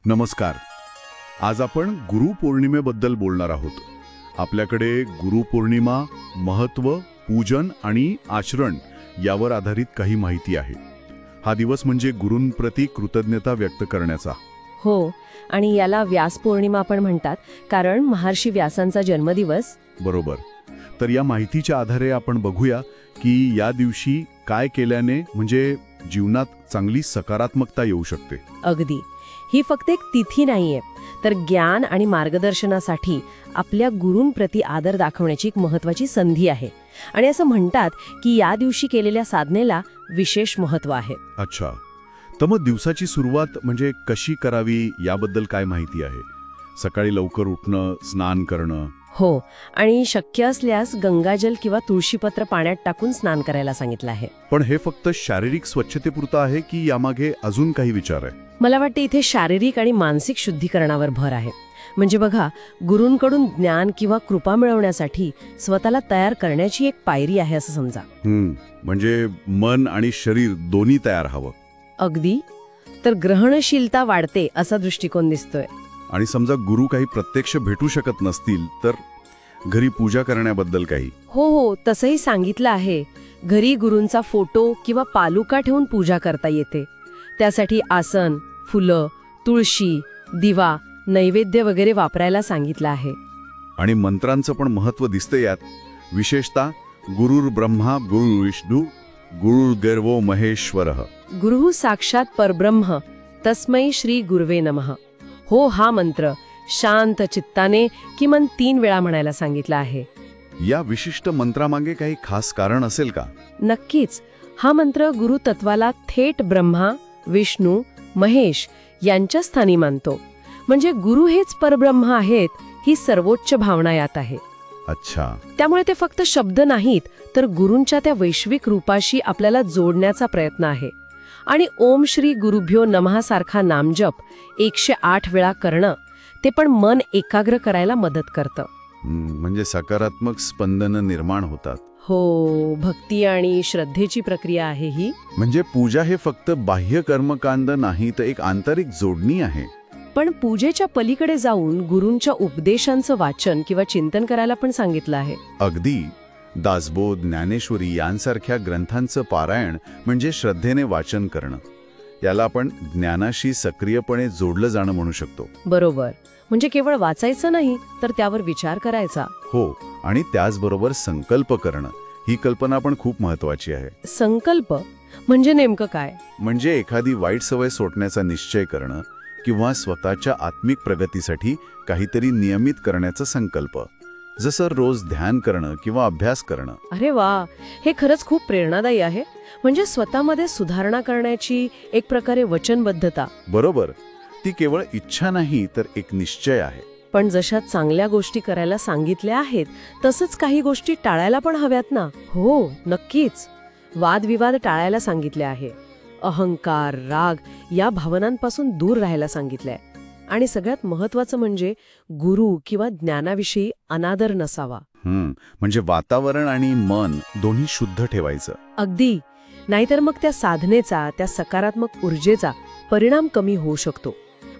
नमस्कार. आज आपण गुरुपौर्णिमेबद्दल बोलणार आहोत. आपल्याकडे गुरुपौर्णिमा, महत्त्व, पूजन आणि आचरण यावर आधारित काही माहिती आहे. हा दिवस म्हणजे गुरूंप्रती कृतज्ञता व्यक्त करण्याचा. हो, आणि याला व्यास पौर्णिमा पण म्हणतात, कारण महर्षी व्यासांचा जन्मदिवस. बरोबर. तर या माहितीच्या आधारे आपण बघूया की या दिवशी काय केल्याने म्हणजे जीवनात चांगली सकारात्मकता येऊ शकते. अगदी. ही फक्त एक तिथी नाहीये, तर ज्ञान आणि मार्गदर्शनासाठी आपल्या गुरूंप्रती आदर दाखवण्याची एक महत्त्वाची संधी आहे. आणि असं म्हणतात की या दिवशी केलेल्या साधनेला विशेष महत्त्व आहे. अच्छा. तर मग दिवसाची सुरुवात म्हणजे कशी करावी याबद्दल काय माहिती आहे? सकाळी लवकर उठणं, स्नान करणं. हो, आणि शक्य असल्यास गंगाजल किंवा तुळशीपत्र पाण्यात टाकून स्नान करायला सांगितलं आहे. पण हे फक्त शारीरिक स्वच्छतेपुरतं आहे की यामागे अजून काही विचार आहे? मला वाटते इथे शारीरिक आणि मानसिक शुद्धीकरणावर भर आहे. म्हणजे बघा, गुरूंकडून ज्ञान किंवा कृपा मिळवण्यासाठी स्वतःला तयार करण्याची एक पायरी आहे असं समजा. म्हणजे मन आणि शरीर दोन्ही तयार हवं. अगदी. तर ग्रहणशीलता वाढते असा दृष्टिकोन दिसतोय. आणि समजा गुरु काही प्रत्यक्ष भेटू शकत नसतील तर घरी पूजा करण्याबद्दल काही? हो, तसंही सांगितलं आहे. घरी गुरूंचा फोटो किंवा पालुका ठेवून पूजा करता येते. त्यासाठी आसन, फुलं, तुळशी, दिवा, नैवेद्य वगैरे वापरायला सांगितलं आहे. आणि मंत्रांचं पण महत्त्व दिसतं यात. विशेषतः गुरुर् ब्रह्मा गुरु विष्णू गुरुर्देवो महेश्वरः. गुरु साक्षात परब्रह्म तस्मै श्री गुरवे नमः. हो, हा मंत्र शांत चित्ताने किमान 3 वेळा म्हणायला सांगितला आहे. या विशिष्ट मंत्रामागे काही खास कारण असेल का? नक्कीच. हा मंत्र गुरु तत्वाला थेट ब्रह्मा, विष्णू, महेश यांच्या स्थानी मानतो. म्हणजे गुरु हेच परब्रह्म आहेत, ही सर्वोच्च भावना यात आहे. अच्छा. त्यामुळे ते फक्त शब्द नाहीत, तर गुरूंच्या त्या वैश्विक रूपाशी आपल्याला जोडण्याचा प्रयत्न आहे. आणि ओम श्री गुरुभ्यो नमः सारखा नामजप 108 वेळा करणं, ते पण मन एकाग्र करायला मदत करतं. म्हणजे सकारात्मक स्पंदनं निर्माण होतात. हो, भक्ती आणि श्रद्धेची प्रक्रिया आहे ही. म्हणजे पूजा हे फक्त बाह्य कर्मकांड नाही, तर एक आंतरिक जोडणी आहे. पण पूजेच्या पलीकडे जाऊन गुरूंच्या उपदेशांचं वाचन किंवा चिंतन करायला पण सांगितलं आहे. अगदी. दासबोध, ज्ञानेश्वरी यांसारख्या ग्रंथांचं पारायण म्हणजे श्रद्धेने वाचन करणं. याला आपण ज्ञानाशी सक्रियपणे जोडलं जाणं म्हणू शकतो. बरोबर. म्हणजे केवळ वाचायचं नाही, तर त्यावर विचार करायचा. हो, आणि त्याचबरोबर संकल्प करणं, ही कल्पना पण खूप महत्वाची आहे. संकल्प म्हणजे नेमकं काय? म्हणजे एखादी वाईट सवय सोडण्याचा निश्चय करणं किंवा स्वतःच्या आत्मिक प्रगतीसाठी काहीतरी नियमित करण्याचा संकल्प. जसं रोज ध्यान करणं किंवा अभ्यास करणं. अरे वा, हे खरंच खूप प्रेरणादायी आहे. म्हणजे स्वतःमध्ये सुधारणा करण्याची एक प्रकारे वचनबद्धता. बरोबर. ती केवळ इच्छा नाही, तर एक निश्चय आहे. पण जशा चांगल्या गोष्टी करायला सांगितल्या आहेत, तसंच काही गोष्टी टाळायला पण हव्यात ना. हो, नक्कीच. वादविवाद टाळायला सांगितले आहे. अहंकार, राग या भावनांपासून दूर राहायला सांगितलंय. आणि सगळ्यात महत्वाचं म्हणजे गुरु किंवा ज्ञानाविषयी अनादर नसावा. म्हणजे वातावरण आणि मन दोन्ही शुद्ध ठेवायचं. अगदी. नाहीतर मग त्या साधनेचा, त्या सकारात्मक ऊर्जेचा परिणाम कमी होऊ शकतो.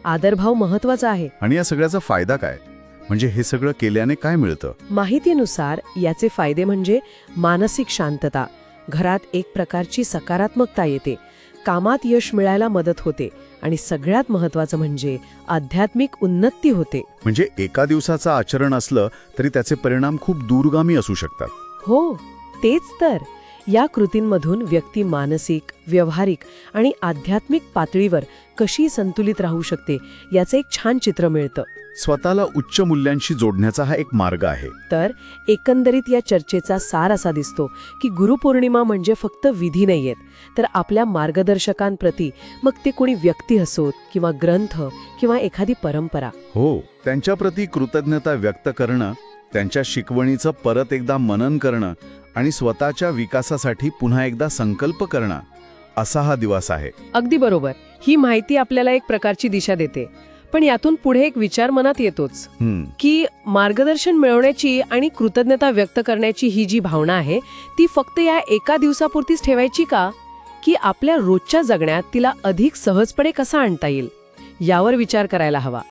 आदरभाव महत्वाचा आहे. आणि या सगळ्याचा फायदा काय? म्हणजे हे सगळं केल्याने काय मिळतं? माहितीनुसार याचे फायदे म्हणजे मानसिक शांतता, घरात एक प्रकारची सकारात्मकता येते, कामात यश मिळायला मदत होते, आणि सगळ्यात महत्वाचं म्हणजे आध्यात्मिक उन्नती होते. म्हणजे एका दिवसाचं आचरण असलं तरी त्याचे परिणाम खूप दूरगामी असू शकतात. हो, तेच तर. या कृतींमधून व्यक्ती मानसिक, व्यावहारिक आणि आध्यात्मिक पातळीवर कशी संतुलित राहू शकते याचं एक छान चित्र मिळतं. स्वतःला उच्च मूल्यांशी जोडण्याचा हा एक मार्ग आहे. तर एकंदरीत या चर्चेचा सार असा दिसतो की गुरुपौर्णिमा म्हणजे फक्त विधी नाहीयेत, तर आपल्या मार्गदर्शकांप्रती, मग ते कोणी व्यक्ती असोत किंवा ग्रंथ किंवा एखादी परंपरा, हो, त्यांच्याप्रती कृतज्ञता व्यक्त करणं, त्यांच्या शिकवणीचं परत एकदा मनन करणं आणि स्वतःच्या विकासासाठी पुन्हा एकदा संकल्प करणं, असा हा दिवस आहे. अगदी बरोबर. ही माहिती आपल्याला एक प्रकारची दिशा देते. पण यातून पुढे एक विचार मनात येतोच की मार्गदर्शन मिळवण्याची आणि कृतज्ञता व्यक्त करण्याची ही जी भावना आहे, ती फक्त या एका दिवसापुरतीच ठेवायची का, की आपल्या रोजच्या जगण्यात तिला अधिक सहजपणे कसा आणता येईल? यावर विचार करायला हवा.